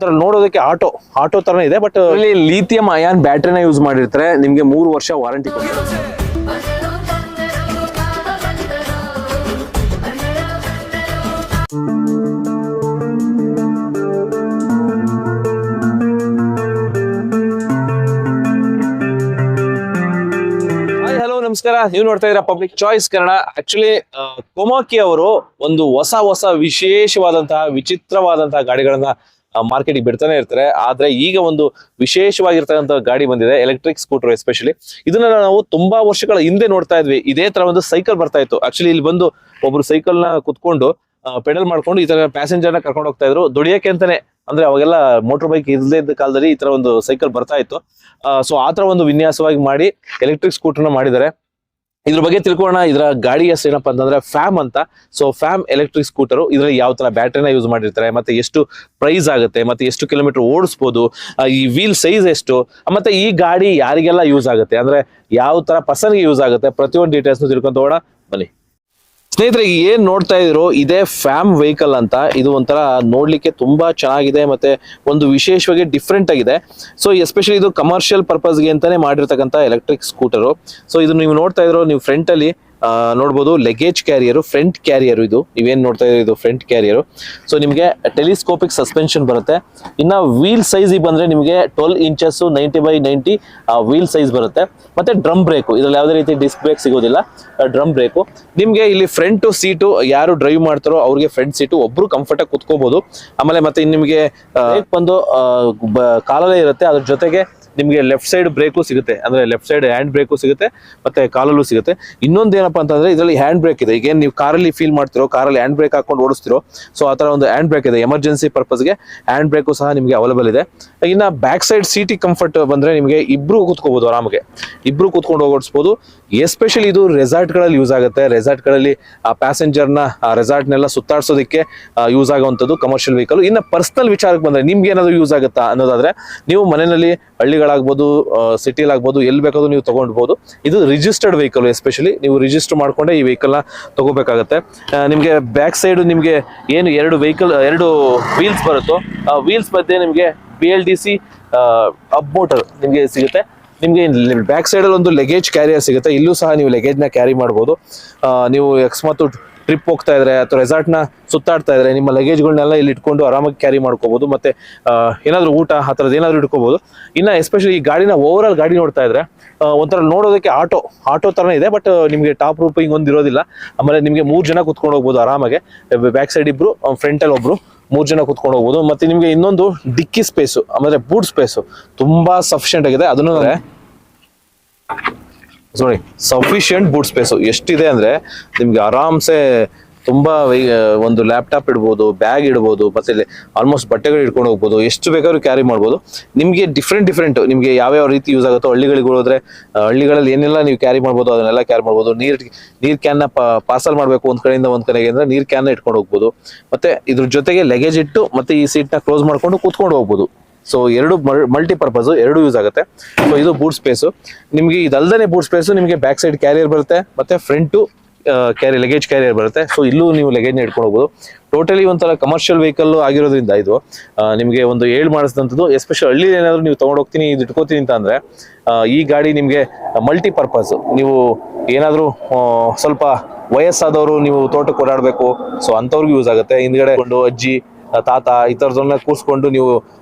ಒಂಥರ ನೋಡೋದಕ್ಕೆ ಆಟೋ ತರನೇ ಇದೆ. ಬಟ್ ಇಲ್ಲಿ ಲಿಥಿಯಂ ಅಯಾನ್ ಬ್ಯಾಟ್ರಿನ ಯೂಸ್ ಮಾಡಿರ್ತಾರೆ. ನಿಮ್ಗೆ 3 ವರ್ಷ ವಾರಂಟಿ ಕೊಡ್ತಾರೆ. ನಮಸ್ಕಾರ, ನೀವು ನೋಡ್ತಾ ಇದ್ದೀರಾ public choice Kannada. Actually Komaki ಅವರು ಒಂದು ಹೊಸ ವಿಶೇಷವಾದಂತಹ ವಿಚಿತ್ರವಾದಂತಹ ಗಾಡಿಗಳನ್ನ ಮಾರ್ಕೆಟ್ಗೆ ಬಿಡ್ತಾನೆ ಇರ್ತಾರೆ. ಆದ್ರೆ ಈಗ ಒಂದು ವಿಶೇಷವಾಗಿರ್ತಕ್ಕಂಥ ಗಾಡಿ ಬಂದಿದೆ, ಎಲೆಕ್ಟ್ರಿಕ್ ಸ್ಕೂಟರ್. ಎಸ್ಪೆಷಲಿ ಇದನ್ನ ನಾವು ತುಂಬಾ ವರ್ಷಗಳ ಹಿಂದೆ ನೋಡ್ತಾ ಇದ್ವಿ. ಇದೇ ತರ ಒಂದು ಸೈಕಲ್ ಬರ್ತಾ ಇತ್ತು. ಆಕ್ಚುಲಿ ಇಲ್ಲಿ ಬಂದು ಒಬ್ರು ಸೈಕಲ್ ನ ಕುತ್ಕೊಂಡು ಪೆಡಲ್ ಮಾಡ್ಕೊಂಡು ಈ ತರ ಪ್ಯಾಸೆಂಜರ್ ನ ಕರ್ಕೊಂಡು ಹೋಗ್ತಾ ಇದ್ರು ದುಡಿಯಕ್ಕೆ ಅಂತಾನೆ. ಅಂದ್ರೆ ಅವಾಗೆಲ್ಲ ಮೋಟರ್ ಬೈಕ್ ಇರದೇ ಇದ್ದ ಕಾಲದಲ್ಲಿ ಈ ತರ ಒಂದು ಸೈಕಲ್ ಬರ್ತಾ ಇತ್ತು. ಸೊ ಆ ತರ ಒಂದು ವಿನ್ಯಾಸವಾಗಿ ಮಾಡಿ ಎಲೆಕ್ಟ್ರಿಕ್ ಸ್ಕೂಟರ್ನ ಮಾಡಿದ್ದಾರೆ. ಇದ್ರ ಬಗ್ಗೆ ತಿಳ್ಕೊಳ್ಳೋಣ. ಇದರ ಗಾಡಿ ಹೆಸರು ಏನಪ್ಪಾ ಅಂತಂದ್ರೆ ಫ್ಯಾಮ್ ಅಂತ. So fam electric scooter. ಇದ್ರಲ್ಲಿ ಯಾವ ತರ ಬ್ಯಾಟ್ರಿನ ಯೂಸ್ ಮಾಡಿರ್ತಾರೆ, ಮತ್ತೆ ಎಷ್ಟು ಪ್ರೈಸ್ ಆಗುತ್ತೆ, ಮತ್ತೆ ಎಷ್ಟು ಕಿಲೋಮೀಟರ್ ಓಡಿಸ್ಬೋದು, ಈ ವೀಲ್ ಸೈಜ್ ಎಷ್ಟು, ಮತ್ತೆ ಈ ಗಾಡಿ ಯಾರಿಗೆಲ್ಲ ಯೂಸ್ ಆಗುತ್ತೆ, ಅಂದ್ರೆ ಯಾವ ತರ ಪರ್ಸನ್ಗೆ ಯೂಸ್ ಆಗುತ್ತೆ, ಪ್ರತಿಯೊಂದು ಡೀಟೇಲ್ಸ್ ತಿಳ್ಕೊಂತ ಹೋಗೋಣ ಬನ್ನಿ. ಸ್ನೇಹಿತರೆ, ಏನ್ ನೋಡ್ತಾ ಇದ್ರು ಇದೇ ಫ್ಯಾಮ್ ವೆಹಿಕಲ್ ಅಂತ. ಇದು ಒಂಥರ ನೋಡ್ಲಿಕ್ಕೆ ತುಂಬಾ ಚೆನ್ನಾಗಿದೆ, ಮತ್ತೆ ಒಂದು ವಿಶೇಷವಾಗಿ ಡಿಫ್ರೆಂಟ್ ಆಗಿದೆ. ಸೊ ಎಸ್ಪೆಷಲಿ ಇದು ಕಮರ್ಷಿಯಲ್ ಪರ್ಪಸ್ಗೆ ಅಂತಾನೆ ಮಾಡಿರ್ತಕ್ಕಂಥ ಎಲೆಕ್ಟ್ರಿಕ್ ಸ್ಕೂಟರು. ಸೊ ಇದು ನೀವು ನೋಡ್ತಾ ಇದ್ರು, ನೀವು ಫ್ರಂಟ್ ಅಲ್ಲಿ ನೋಡ್ಬೋದು ಲೆಗೇಜ್ ಕ್ಯಾರಿಯರ್, ಫ್ರಂಟ್ ಕ್ಯಾರಿಯರ್. ಇದು ನೀವೇನ್ ನೋಡ್ತಾ ಇದ್ದೀರಿ, ಇದು ಫ್ರಂಟ್ ಕ್ಯಾರಿಯರ್. ಸೊ ನಿಮಗೆ ಟೆಲಿಸ್ಕೋಪಿಕ್ ಸಸ್ಪೆನ್ಷನ್ ಬರುತ್ತೆ. ಇನ್ನ ವೀಲ್ ಸೈಜ್ ಬಂದ್ರೆ ನಿಮಗೆ 12 ಇಂಚಸ್ 90x90 ವೀಲ್ ಸೈಜ್ ಬರುತ್ತೆ. ಮತ್ತೆ ಡ್ರಮ್ ಬ್ರೇಕು, ಇದ್ರಲ್ಲಿ ಯಾವುದೇ ರೀತಿ ಡಿಸ್ಕ್ ಬ್ರೇಕ್ ಸಿಗೋದಿಲ್ಲ, ಡ್ರಮ್ ಬ್ರೇಕು. ನಿಮ್ಗೆ ಇಲ್ಲಿ ಫ್ರಂಟ್ ಸೀಟು ಯಾರು ಡ್ರೈವ್ ಮಾಡ್ತಾರೋ ಅವ್ರಿಗೆ ಫ್ರಂಟ್ ಸೀಟು ಒಬ್ರು ಕಂಫರ್ಟ್ ಆಗಿ ಕುತ್ಕೋಬಹುದು. ಆಮೇಲೆ ಮತ್ತೆ ನಿಮಗೆ ಬಂದು ಕಾಲಲ್ಲೇ ಇರುತ್ತೆ, ಅದ್ರ ಜೊತೆಗೆ ನಿಮ್ಗೆ ಲೆಫ್ಟ್ ಸೈಡ್ ಬ್ರೇಕು ಸಿಗುತ್ತೆ, ಅಂದ್ರೆ ಲೆಫ್ಟ್ ಸೈಡ್ ಹ್ಯಾಂಡ್ ಬ್ರೇಕು ಸಿಗುತ್ತೆ, ಮತ್ತೆ ಕಾಲಲ್ಲೂ ಸಿಗುತ್ತೆ. ಇನ್ನೊಂದು ಏನಪ್ಪಾ ಅಂತಂದ್ರೆ ಇದರಲ್ಲಿ ಹ್ಯಾಂಡ್ ಬ್ರೇಕ್ ಇದೆ. ಈಗ ನೀವು ಕಾರಲ್ಲಿ ಫೀಲ್ ಮಾಡ್ತಿರೋ, ಕಾರಲ್ಲಿ ಹ್ಯಾಂಡ್ ಬ್ರೇಕ್ ಹಾಕೊಂಡು ಓಡಿಸ್ತಿರೋ, ಸೊ ಆ ತರ ಒಂದು ಹ್ಯಾಂಡ್ ಬ್ರೇಕ್ ಇದೆ. ಎಮರ್ಜೆನ್ಸಿ ಪರ್ಪಸ್ಗೆ ಹ್ಯಾಂಡ್ ಬ್ರೇಕು ಸಹ ನಿಮ್ಗೆ ಅವೈಲೇಬಲ್ ಇದೆ. ಇನ್ನ ಬ್ಯಾಕ್ ಸೈಡ್ ಸೀಟಿಗೆ ಕಂಫರ್ಟ್ ಬಂದ್ರೆ ನಿಮಗೆ ಇಬ್ರು ಕೂತ್ಕೋಬಹುದು, ಆರಾಮಾಗಿ ಇಬ್ರು ಕೂತ್ಕೊಂಡು ಓಡಿಸ್ಬೋದು. ಎಸ್ಪೆಷಲಿ ಇದು ರೆಸಾರ್ಟ್ ಗಳಲ್ಲಿ ಯೂಸ್ ಆಗುತ್ತೆ. ರೆಸಾರ್ಟ್ ಗಳಲ್ಲಿ ಆ ಪ್ಯಾಸೆಂಜರ್ ನ ರೆಸಾರ್ಟ್ ನೆಲ್ಲ ಸುತ್ತಾಡ್ಸೋದಕ್ಕೆ ಯೂಸ್ ಆಗುವಂತದ್ದು ಕಮರ್ಷಿಯಲ್ ವೆಹಿಕಲ್. ಇನ್ನ ಪರ್ಸನಲ್ ವಿಚಾರಕ್ಕೆ ಬಂದ್ರೆ ನಿಮ್ಗೆ ಏನಾದ್ರು ಯೂಸ್ ಆಗುತ್ತಾ ಅನ್ನೋದಾದ್ರೆ, ನೀವು ಮನೆಯಲ್ಲಿ ಹಳ್ಳಿಗಳಾಗ್ಬೋದು, ಸಿಟಿಲಾಗ್ಬೋದು, ಎಲ್ಲಿ ಬೇಕಾದ್ರೂ ನೀವು ತಗೊಂಡ್ಬೋದು. ಇದು ರಿಜಿಸ್ಟರ್ಡ್ ವೆಹಿಕಲ್. ಎಸ್ಪೆಷಲಿ ನೀವು ರಿಜಿಸ್ಟರ್ ಮಾಡ್ಕೊಂಡೆ ಈ ವೆಹಿಕಲ್ ನ ತಗೋಬೇಕಾಗತ್ತೆ. ನಿಮ್ಗೆ ಬ್ಯಾಕ್ ಸೈಡ್ ನಿಮ್ಗೆ ಏನು ಎರಡು ವೀಲ್ಸ್ ಬರುತ್ತೋ, ಆ ವೀಲ್ಸ್ ಮಧ್ಯೆ ನಿಮ್ಗೆ BLDC ಅಬ್ ಮೋಟರ್ ನಿಮ್ಗೆ ಸಿಗುತ್ತೆ. ನಿಮ್ಗೆ ಬ್ಯಾಕ್ ಸೈಡ್ ಅಲ್ಲಿ ಒಂದು ಲೆಗೇಜ್ ಕ್ಯಾರಿಯರ್ ಸಿಗುತ್ತೆ. ಇಲ್ಲೂ ಸಹ ನೀವು ಲೆಗೇಜ್ ನ ಕ್ಯಾರಿ ಮಾಡ್ಬೋದು. ನೀವು ಅಕಸ್ಮಾತ್ ಟ್ರಿಪ್ ಹೋಗ್ತಾ ಇದ್ರೆ ಅಥವಾ ರೆಸಾರ್ಟ್ ನ ಸುತ್ತಾಡ್ತಾ ಇದ್ರೆ ನಿಮ್ಮ ಲಗೇಜ್ಗಳನ್ನೆಲ್ಲ ಇಲ್ಲಿ ಇಟ್ಕೊಂಡು ಆರಾಮಾಗಿ ಕ್ಯಾರಿ ಮಾಡ್ಕೋಬಹುದು. ಮತ್ತೆ ಏನಾದ್ರು ಊಟ ಆ ಥರದ್ದು ಏನಾದ್ರು ಇಟ್ಕೋಬಹುದು. ಇನ್ನ ಎಸ್ಪೆಷಲಿ ಈ ಗಾಡಿನ ಓವರ್ ಆಲ್ ಗಾಡಿ ನೋಡ್ತಾ ಇದ್ರೆ ಒಂಥರ ನೋಡೋದಕ್ಕೆ ಆಟೋ ತರನೇ ಇದೆ. ಬಟ್ ನಿಮ್ಗೆ ಟಾಪ್ ರೂಪಿಂಗ್ ಒಂದು ಇರೋದಿಲ್ಲ. ಆಮೇಲೆ ನಿಮ್ಗೆ 3 ಜನ ಕುತ್ಕೊಂಡು ಹೋಗ್ಬೋದು ಆರಾಮಾಗೆ. ಬ್ಯಾಕ್ ಸೈಡ್ ಇಬ್ರು, ಫ್ರಂಟ್ ಅಲ್ಲಿ ಒಬ್ರು, 3 ಜನ ಕುತ್ಕೊಂಡು ಹೋಗ್ಬೋದು. ಮತ್ತೆ ನಿಮ್ಗೆ ಇನ್ನೊಂದು ಡಿಕ್ಕಿ ಸ್ಪೇಸು, ಆಮೇಲೆ ಬೂಟ್ ಸ್ಪೇಸು ತುಂಬಾ ಸಫಿಶಿಯಂಟ್ ಆಗಿದೆ. ಅದನ್ನು ನೋಡಿ, ಸಫಿಶಿಯಂಟ್ ಬೂಟ್ ಸ್ಪೇಸು ಎಷ್ಟಿದೆ ಅಂದ್ರೆ ನಿಮ್ಗೆ ಆರಾಮ್ಸೆ ತುಂಬಾ ಒಂದು ಲ್ಯಾಪ್ಟಾಪ್ ಇಡ್ಬೋದು, ಬ್ಯಾಗ್ ಇಡ್ಬೋದು, ಮತ್ತೆ ಆಲ್ಮೋಸ್ಟ್ ಬಟ್ಟೆಗಳು ಇಟ್ಕೊಂಡು ಹೋಗ್ಬೋದು, ಎಷ್ಟು ಬೇಕಾದ್ರೂ ಕ್ಯಾರಿ ಮಾಡ್ಬೋದು. ನಿಮ್ಗೆ ಡಿಫ್ರೆಂಟ್ ನಿಮ್ಗೆ ಯಾವ್ಯಾವ ರೀತಿ ಯೂಸ್ ಆಗುತ್ತೋ, ಹಳ್ಳಿಗಳಿಗೆ ಹೋದ್ರೆ ಹಳ್ಳಿಗಳಲ್ಲಿ ಏನೆಲ್ಲ ನೀವು ಕ್ಯಾರಿ ಮಾಡ್ಬೋದು ಅದನ್ನೆಲ್ಲ ಕ್ಯಾರಿ ಮಾಡ್ಬೋದು. ನೀರ್ ಕ್ಯಾನ್ ಪಾರ್ಸಲ್ ಮಾಡ್ಬೇಕು ಒಂದ್ ಕಡೆಯಿಂದ ಒಂದ್ ಕಡೆಗೆ ಅಂದ್ರೆ ನೀರ್ ಕ್ಯಾನ್ ಇಟ್ಕೊಂಡು ಹೋಗ್ಬೋದು. ಮತ್ತೆ ಇದ್ರ ಜೊತೆಗೆ ಲೆಗೇಜ್ ಇಟ್ಟು ಮತ್ತೆ ಈ ಸೀಟ್ ನ ಕ್ಲೋಸ್ ಮಾಡ್ಕೊಂಡು ಕೂತ್ಕೊಂಡು ಹೋಗ್ಬೋದು. ಸೊ ಎರಡು ಮಲ್ಟಿಪರ್ಪಸ್, ಎರಡು ಯೂಸ್ ಆಗುತ್ತೆ. ಸೊ ಇದು ಬೂಟ್ ಸ್ಪೇಸು. ನಿಮ್ಗೆ ಇದಲ್ದೇ ಬೂಟ್ ಸ್ಪೇಸು ನಿಮ್ಗೆ ಬ್ಯಾಕ್ ಸೈಡ್ ಕ್ಯಾರಿಯರ್ ಬರುತ್ತೆ, ಮತ್ತೆ ಫ್ರಂಟು ಲೆಗೇಜ್ ಕ್ಯಾರಿಯರ್ ಬರುತ್ತೆ. ಸೊ ಇಲ್ಲೂ ನೀವು ಲೆಗೇಜ್ ನ ಇಟ್ಕೊಂಡು ಹೋಗ್ಬೋದು. ಟೋಟಲಿ ಒಂಥರ ಕಮರ್ಷಿಯಲ್ ವೆಹಿಕಲ್ ಆಗಿರೋದ್ರಿಂದ ಇದು ನಿಮ್ಗೆ ಒಂದು ಮಾಡಿಸಿದಂಥದ್ದು. ಎಸ್ಪೆಷಲಿ ಹಳ್ಳಿ ಏನಾದ್ರು ನೀವು ತಗೊಂಡು ಹೋಗ್ತೀನಿ, ಇದು ಇಟ್ಕೋತೀನಿ ಅಂತ ಅಂದ್ರೆ ಈ ಗಾಡಿ ನಿಮ್ಗೆ ಮಲ್ಟಿಪರ್ಪಸ್. ನೀವು ಏನಾದ್ರು ಸ್ವಲ್ಪ ವಯಸ್ಸಾದವರು ನೀವು ತೋಟಕ್ಕೆ ಓಡಾಡ್ಬೇಕು, ಸೊ ಅಂತವ್ರಿಗೂ ಯೂಸ್ ಆಗುತ್ತೆ. ಹಿಂದ್ಗಡೆ ಕೊಂಡು ಅಜ್ಜಿ ತಾತ ಈ ತರದನ್ನ ಕೂರ್ಸ್ಕೊಂಡು ನೀವು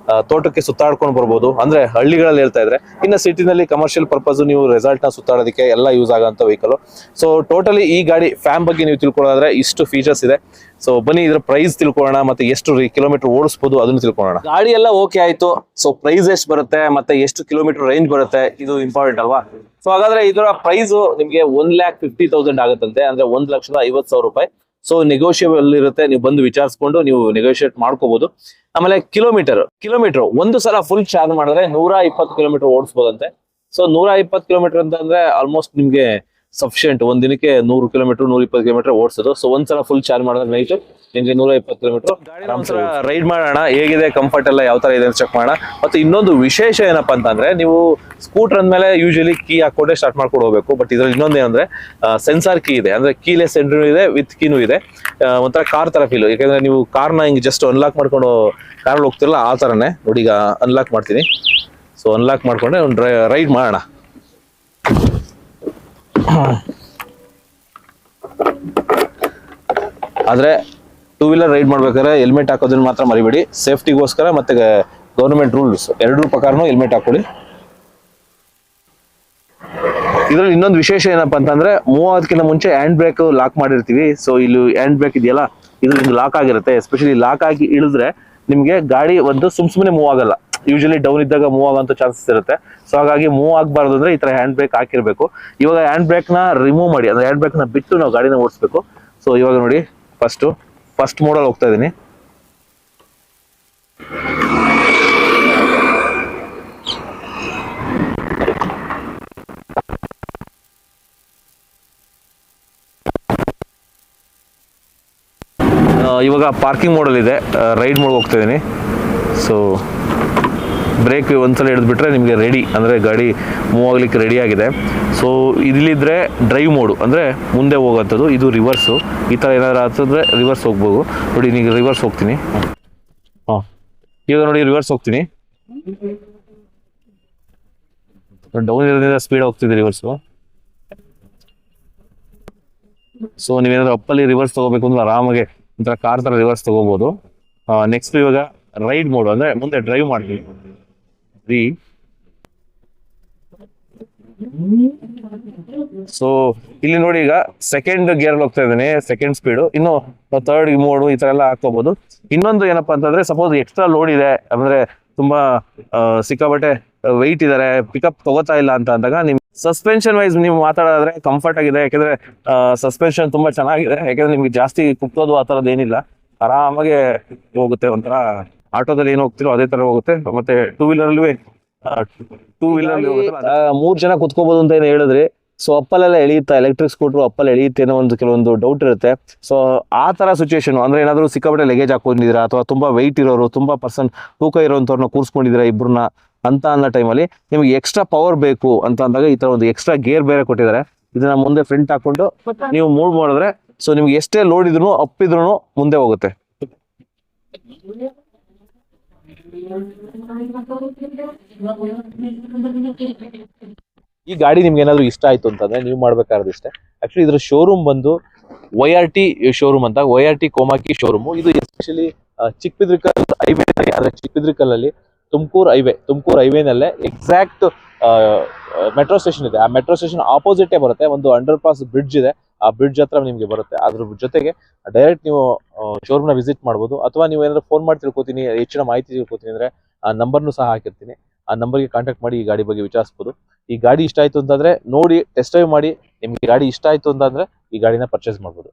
ತೋಟಕ್ಕೆ ಸುತ್ತಾಡ್ಕೊಂಡು ಬರ್ಬೋದು. ಅಂದ್ರೆ ಹಳ್ಳಿಗಳಲ್ಲಿ ಹೇಳ್ತಾ ಇದ್ರೆ. ಇನ್ನು ಸಿಟಿನಲ್ಲಿ ಕಮರ್ಷಿಯಲ್ ಪರ್ಪಸ್ ನೀವು ರೆಸಾರ್ಟ್ ನ ಸುತ್ತಾಡೋದಕ್ಕೆ ಎಲ್ಲ ಯೂಸ್ ಆಗೋಂಥ ವೆಹಿಕಲ್. ಸೊ ಟೋಟಲಿ ಈ ಗಾಡಿ ಫ್ಯಾಮ್ ಬಗ್ಗೆ ನೀವು ತಿಳ್ಕೊಳ್ಳೋದಾದ್ರೆ ಇಷ್ಟು ಫೀಚರ್ಸ್ ಇದೆ. ಸೊ ಬನ್ನಿ ಇದ್ರ ಪ್ರೈಸ್ ತಿಳ್ಕೊಳ್ಳೋಣ, ಮತ್ತೆ ಎಷ್ಟು ಕಿಲೋಮೀಟರ್ ಓಡಿಸಬಹುದು ಅದನ್ನು ತಿಳ್ಕೊಳ್ಳೋಣ. ಗಾಡಿ ಎಲ್ಲ ಓಕೆ ಆಯ್ತು. ಸೊ ಪ್ರೈಸ್ ಎಷ್ಟು ಬರುತ್ತೆ, ಮತ್ತೆ ಎಷ್ಟು ಕಿಲೋಮೀಟರ್ ರೇಂಜ್ ಬರುತ್ತೆ, ಇದು ಇಂಪಾರ್ಟೆಂಟ್ ಅಲ್ವಾ? ಸೊ ಹಾಗಾದ್ರೆ ಇದರ ಪ್ರೈಸ್ ನಿಮ್ಗೆ 1,50,000 ಆಗುತ್ತಂತೆ, ಅಂದ್ರೆ 1,50,000 ರೂಪಾಯಿ. ಸೊ ನೆಗೋಷಿಯಬಲ್ ಇರುತ್ತೆ. ನೀವು ಬಂದು ವಿಚಾರಿಸ್ಕೊಂಡು ನೀವು ನೆಗೋಷಿಯೇಟ್ ಮಾಡ್ಕೋಬಹುದು. ಆಮೇಲೆ ಕಿಲೋಮೀಟರ್ ಒಂದು ಸಲ ಫುಲ್ ಚಾರ್ಜ್ ಮಾಡಿದ್ರೆ 120 ಕಿಲೋಮೀಟರ್ ಓಡಿಸಬಹುದಂತೆ. ಸೊ 120 ಕಿಲೋಮೀಟರ್ ಅಂತಂದ್ರೆ ಆಲ್ಮೋಸ್ಟ್ ನಿಮ್ಗೆ ಸಫಿಶಿಯಂಟ್. ಒಂದ್ ದಿನಕ್ಕೆ 100 ಕಿಲೋಮೀಟರ್ 120 ಕಿಲೋಮೀಟರ್ ಓಡಿಸೋದು. ಸೊ ಒಂದ್ಸಲ ಫುಲ್ ಚಾರ್ಜ್ ಮಾಡಿದ್ರೆ ನೈಟ್ ನಿಮಗೆ 120 ಕಿಲೋಮೀಟರ್ ರೈಡ್ ಮಾಡೋಣ. ಹೇಗಿದೆ, ಕಂಫರ್ಟ್ ಎಲ್ಲ ಯಾವ ತರ ಇದೆ ಅಂತ ಚೆಕ್ ಮಾಡೋಣ. ಮತ್ತೆ ಇನ್ನೊಂದು ವಿಶೇಷ ಏನಪ್ಪಾ ಅಂತಂದ್ರೆ, ನೀವು ಸ್ಕೂಟರ್ ಅಂದ್ಮೇಲೆ ಯೂಶಲಿ ಕೀ ಹಾಕೊಂಡೆ ಸ್ಟಾರ್ಟ್ ಮಾಡ್ಕೊಂಡು ಹೋಗ್ಬೇಕು. ಬಟ್ ಇದ್ರಲ್ಲಿ ಇನ್ನೊಂದು ಏನಂದ್ರೆ ಸೆನ್ಸಾರ್ ಕೀ ಇದೆ, ಅಂದ್ರೆ ಕೀಲೆಸ್ ಎಂಟ್ರಿನೂ ಇದೆ, ವಿತ್ ಕೀನೂ ಇದೆ. ಒಂಥರ ಕಾರ್ ತರ ಫೀಲ್. ಯಾಕಂದ್ರೆ ನೀವು ಕಾರ್ನ ಹಿಂಗ್ ಜಸ್ಟ್ ಅನ್ಲಾಕ್ ಮಾಡ್ಕೊಂಡು ಕಾರಲ್ಲಿ ಹೋಗ್ತಿರಲ್ಲ, ಆ ತರನೇ ನೋಡಿ. ಈಗ ಅನ್ಲಾಕ್ ಮಾಡ್ತೀನಿ. ಸೊ ಅನ್ಲಾಕ್ ಮಾಡ್ಕೊಂಡೆ ಒಂದು ರೈಡ್ ಮಾಡೋಣ. ಆದ್ರೆ ಟೂ ವೀಲರ್ ರೈಡ್ ಮಾಡ್ಬೇಕಾದ್ರೆ ಹೆಲ್ಮೆಟ್ ಹಾಕೋದನ್ನ ಮಾತ್ರ ಮರಿಬೇಡಿ. ಸೇಫ್ಟಿಗೋಸ್ಕರ ಮತ್ತೆ ಗವರ್ಮೆಂಟ್ ರೂಲ್ಸ್ ಎರಡೂ ಪ್ರಕಾರನೂ ಹೆಲ್ಮೆಟ್ ಹಾಕೊಳ್ಳಿ. ಇದ್ರಲ್ಲಿ ಇನ್ನೊಂದು ವಿಶೇಷ ಏನಪ್ಪಾ ಅಂತಂದ್ರೆ, ಮೂವ್ ಆಗೋದಕ್ಕಿಂತ ಮುಂಚೆ ಹ್ಯಾಂಡ್ ಬ್ರೇಕ್ ಲಾಕ್ ಮಾಡಿರ್ತೀವಿ. ಸೊ ಇಲ್ಲಿ ಹ್ಯಾಂಡ್ ಬ್ರೇಕ್ ಇದೆಯಲ್ಲ, ಇದು ಲಾಕ್ ಆಗಿರುತ್ತೆ. ಎಸ್ಪೆಷಲಿ ಲಾಕ್ ಆಗಿ ಇಳಿದ್ರೆ ನಿಮ್ಗೆ ಗಾಡಿ ಒಂದು ಸುಮ್ನೆ ಮೂವ್ ಆಗಲ್ಲ. ಯೂಶಲಿ ಡೌನ್ ಇದ್ದಾಗ ಮೂವ್ ಆಗೋಂಥ ಚಾನ್ಸಸ್ ಇರುತ್ತೆ. ಸೊ ಹಾಗಾಗಿ ಮೂವ್ ಆಗಬಾರ್ದು ಅಂದ್ರೆ ಈ ತರ ಹ್ಯಾಂಡ್ ಬ್ರೇಕ್ ಹಾಕಿರ್ಬೇಕು. ಇವಾಗ ಹ್ಯಾಂಡ್ ಬ್ರೇಕ್ ನ ರಿಮೂವ್ ಮಾಡಿ, ಅಂದ್ರೆ ಹ್ಯಾಂಡ್ ಬ್ರೇಕ್ ನ ಬಿಟ್ಟು ನಾವು ಗಾಡಿನ ಓಡಿಸ್ಬೇಕು. ಸೊ ಇವಾಗ ನೋಡಿ, ಫಸ್ಟ್ ಮೋಡಲ್ಲಿ ಹೋಗ್ತಾ ಇದೀನಿ. ಇವಾಗ ಪಾರ್ಕಿಂಗ್ ಮೋಡಲ್ ಇದೆ, ರೈಡ್ ಮೋಡ್ ಹೋಗ್ತಾ ಇದೀನಿ. ಸೊ ಬ್ರೇಕ್ ಒಂದ್ಸಲ ಹಿಡಿದ್ಬಿಟ್ರೆ ನಿಮಗೆ ರೆಡಿ, ಅಂದರೆ ಗಾಡಿ ಮೂವ್ ಆಗ್ಲಿಕ್ಕೆ ರೆಡಿ ಆಗಿದೆ. ಸೊ ಇಲ್ಲಿದ್ರೆ ಡ್ರೈವ್ ಮೋಡು, ಅಂದರೆ ಮುಂದೆ ಹೋಗೋಂಥದ್ದು. ಇದು ರಿವರ್ಸು. ಈ ಥರ ಏನಾದ್ರು ಆಗ್ತಂದ್ರೆ ರಿವರ್ಸ್ ಹೋಗ್ಬೋದು. ನೋಡಿ, ನೀವು ರಿವರ್ಸ್ ಹೋಗ್ತೀನಿ. ಇವಾಗ ನೋಡಿ ರಿವರ್ಸ್ ಹೋಗ್ತೀನಿ. ಡೌನ್ ಇರೋದ್ರಿಂದ ಸ್ಪೀಡ್ ಹೋಗ್ತಿದೆ ರಿವರ್ಸು. ಸೊ ನೀವೇನಾದ್ರು ಅಪ್ಪಲ್ಲಿ ರಿವರ್ಸ್ ತಗೋಬೇಕು ಅಂದ್ರೆ ಆರಾಮಾಗೆ ಒಂಥರ ಕಾರ್ ಥರ ರಿವರ್ಸ್ ತಗೋಬಹುದು. ನೆಕ್ಸ್ಟ್ ಇವಾಗ ರೈಡ್ ಮೋಡ್, ಅಂದ್ರೆ ಮುಂದೆ ಡ್ರೈವ್ ಮಾಡ್ತೀವಿ. ಸೊ ಇಲ್ಲಿ ನೋಡಿ, ಈಗ ಸೆಕೆಂಡ್ ಗೇರ್ ಹೋಗ್ತಾ ಇದ್ದೇನೆ, ಸೆಕೆಂಡ್ ಸ್ಪೀಡು. ಇನ್ನು ಥರ್ಡ್ ಮೋಡ್ ಈ ತರ ಎಲ್ಲ ಹಾಕೋಬಹುದು. ಇನ್ನೊಂದು ಏನಪ್ಪಾ ಅಂತಂದ್ರೆ, ಸಪೋಸ್ ಎಕ್ಸ್ಟ್ರಾ ಲೋಡ್ ಇದೆ, ಅಂದ್ರೆ ತುಂಬಾ ಸಿಕ್ಕಾಬಟ್ಟೆ ವೆಯ್ಟ್ ಇದಾರೆ, ಪಿಕಪ್ ತಗೋತಾ ಇಲ್ಲ ಅಂತ ಅಂದಾಗ, ನಿಮ್ ಸಸ್ಪೆನ್ಷನ್ ವೈಸ್ ನೀವು ಮಾತಾಡಿದ್ರೆ ಕಂಫರ್ಟ್ ಆಗಿದೆ. ಯಾಕಂದ್ರೆ ಸಸ್ಪೆನ್ಷನ್ ತುಂಬಾ ಚೆನ್ನಾಗಿದೆ. ಯಾಕಂದ್ರೆ ನಿಮ್ಗೆ ಜಾಸ್ತಿ ಕುಕ್ಕೋದು ಆ ತರದ್ ಏನಿಲ್ಲ, ಆರಾಮಾಗೆ ಹೋಗುತ್ತೆ. ಒಂಥರ ಆಟೋದಲ್ಲಿ ಏನು ಹೋಗ್ತಿರೋ ಅದೇ ತರ ಹೋಗುತ್ತೆ. ಮತ್ತೆ ಟೂ ವೀಲರ್ ಅಲ್ಲಿ ಹೋಗುತ್ತೆ. 3 ಜನ ಕುತ್ಕೋಬಹುದು ಅಂತ ಏನು ಹೇಳಿದ್ರಿ. ಸೊ ಅಪ್ಪಲೆಲ್ಲ ಎಳೆಯುತ್ತಾ, ಎಲೆಕ್ಟ್ರಿಕ್ ಸ್ಕೂಟರ್ ಅಪ್ಪಲ್ಲಿ ಎಳೆಯುತ್ತೆ ಅನ್ನೋ ಒಂದು ಕೆಲವೊಂದು ಡೌಟ್ ಇರುತ್ತೆ. ಸೊ ಆ ತರ ಸಿಚುವೇಶನ್ ಅಂದ್ರೆ, ಏನಾದ್ರು ಸಿಕ್ಕಾಪಟ್ಟೆ ಲಗೇಜ್ ಹಾಕೊಂಡಿದ್ದೀರಾ, ಅಥವಾ ತುಂಬಾ ವೆಯ್ಟ್ ಇರೋರು, ತುಂಬಾ ಪರ್ಸನ್ ತೂಕ ಇರೋಂಥವ್ರನ್ನ ಕೂರ್ಸ್ಕೊಂಡಿದ್ದೀರಾ ಇಬ್ಬರನ್ನ ಅಂತ ಅನ್ನೋ ಟೈಮಲ್ಲಿ ನಿಮ್ಗೆ ಎಕ್ಸ್ಟ್ರಾ ಪವರ್ ಬೇಕು ಅಂತ ಅಂದಾಗ ಈ ತರ ಒಂದು ಎಕ್ಸ್ಟ್ರಾ ಗೇರ್ ಬೇರೆ ಕೊಟ್ಟಿದ್ದಾರೆ. ಇದನ್ನ ಮುಂದೆ ಫ್ರಂಟ್ ಹಾಕೊಂಡು ನೀವು ಮೂವ್ ಮಾಡಿದ್ರೆ, ಸೊ ನಿಮ್ಗೆ ಎಷ್ಟೇ ಲೋಡ್ ಇದ್ರು ಅಪ್ಪಿದ್ರು ಮುಂದೆ ಹೋಗುತ್ತೆ. ಈ ಗಾಡಿ ನಿಮ್ಗೆ ಏನಾದ್ರು ಇಷ್ಟ ಆಯ್ತು ಅಂತಂದ್ರೆ ನೀವು ಮಾಡ್ಬೇಕಾದ್ರೆ ಇಷ್ಟೇ. ಆಕ್ಚುಲಿ ಇದ್ರ ಶೋರೂಮ್ ಬಂದು YRT ಶೋರೂಮ್ ಅಂತ, YRT ಕೋಮಾಕಿ ಶೋರೂಮ್. ಇದು ಎಸ್ಪೆಷಲಿ ಚಿಕ್ಕಬಿದ್ರಿಕಲ್ ಹೈವೇ, ಆದ್ರೆ ಚಿಕ್ಕಬಿದ್ರಿಕಲ್ ಅಲ್ಲಿ ತುಮಕೂರು ಹೈವೇನಲ್ಲೇ ಎಕ್ಸಾಕ್ಟ್ ಮೆಟ್ರೋ ಸ್ಟೇಷನ್ ಇದೆ. ಆ ಮೆಟ್ರೋ ಸ್ಟೇಷನ್ ಆಪೋಸಿಟೇ ಬರುತ್ತೆ. ಒಂದು ಅಂಡರ್ ಪಾಸ್ ಬ್ರಿಡ್ಜ್ ಇದೆ, ಆ ಬ್ರಿಡ್ಜ್ ಹತ್ರ ನಿಮ್ಗೆ ಬರುತ್ತೆ. ಅದ್ರ ಜೊತೆಗೆ ಡೈರೆಕ್ಟ್ ನೀವು ಶೋರೂಮ್ ನ ವಿಸಿಟ್ ಮಾಡ್ಬೋದು. ಅಥವಾ ನೀವು ಏನಾದ್ರು ಫೋನ್ ಮಾಡಿ ತಿಳ್ಕೊತೀನಿ, ಹೆಚ್ಚಿನ ಮಾಹಿತಿ ತಿಳ್ಕೊತೀನಿ ಅಂದ್ರೆ ಆ ನಂಬರ್ನು ಸಹ ಹಾಕಿರ್ತೀನಿ. ಆ ನಂಬರ್ಗೆ ಕಾಂಟ್ಯಾಕ್ಟ್ ಮಾಡಿ ಈ ಗಾಡಿ ಬಗ್ಗೆ ವಿಚಾರಿಸಬಹುದು. ಈ ಗಾಡಿ ಇಷ್ಟ ಆಯ್ತು ಅಂತಂದ್ರೆ ನೋಡಿ, ಟೆಸ್ಟ್ ಡ್ರೈವ್ ಮಾಡಿ. ನಿಮ್ಗೆ ಗಾಡಿ ಇಷ್ಟ ಆಯ್ತು ಅಂತಂದ್ರೆ ಈ ಗಾಡಿನ ಪರ್ಚೇಸ್ ಮಾಡ್ಬೋದು.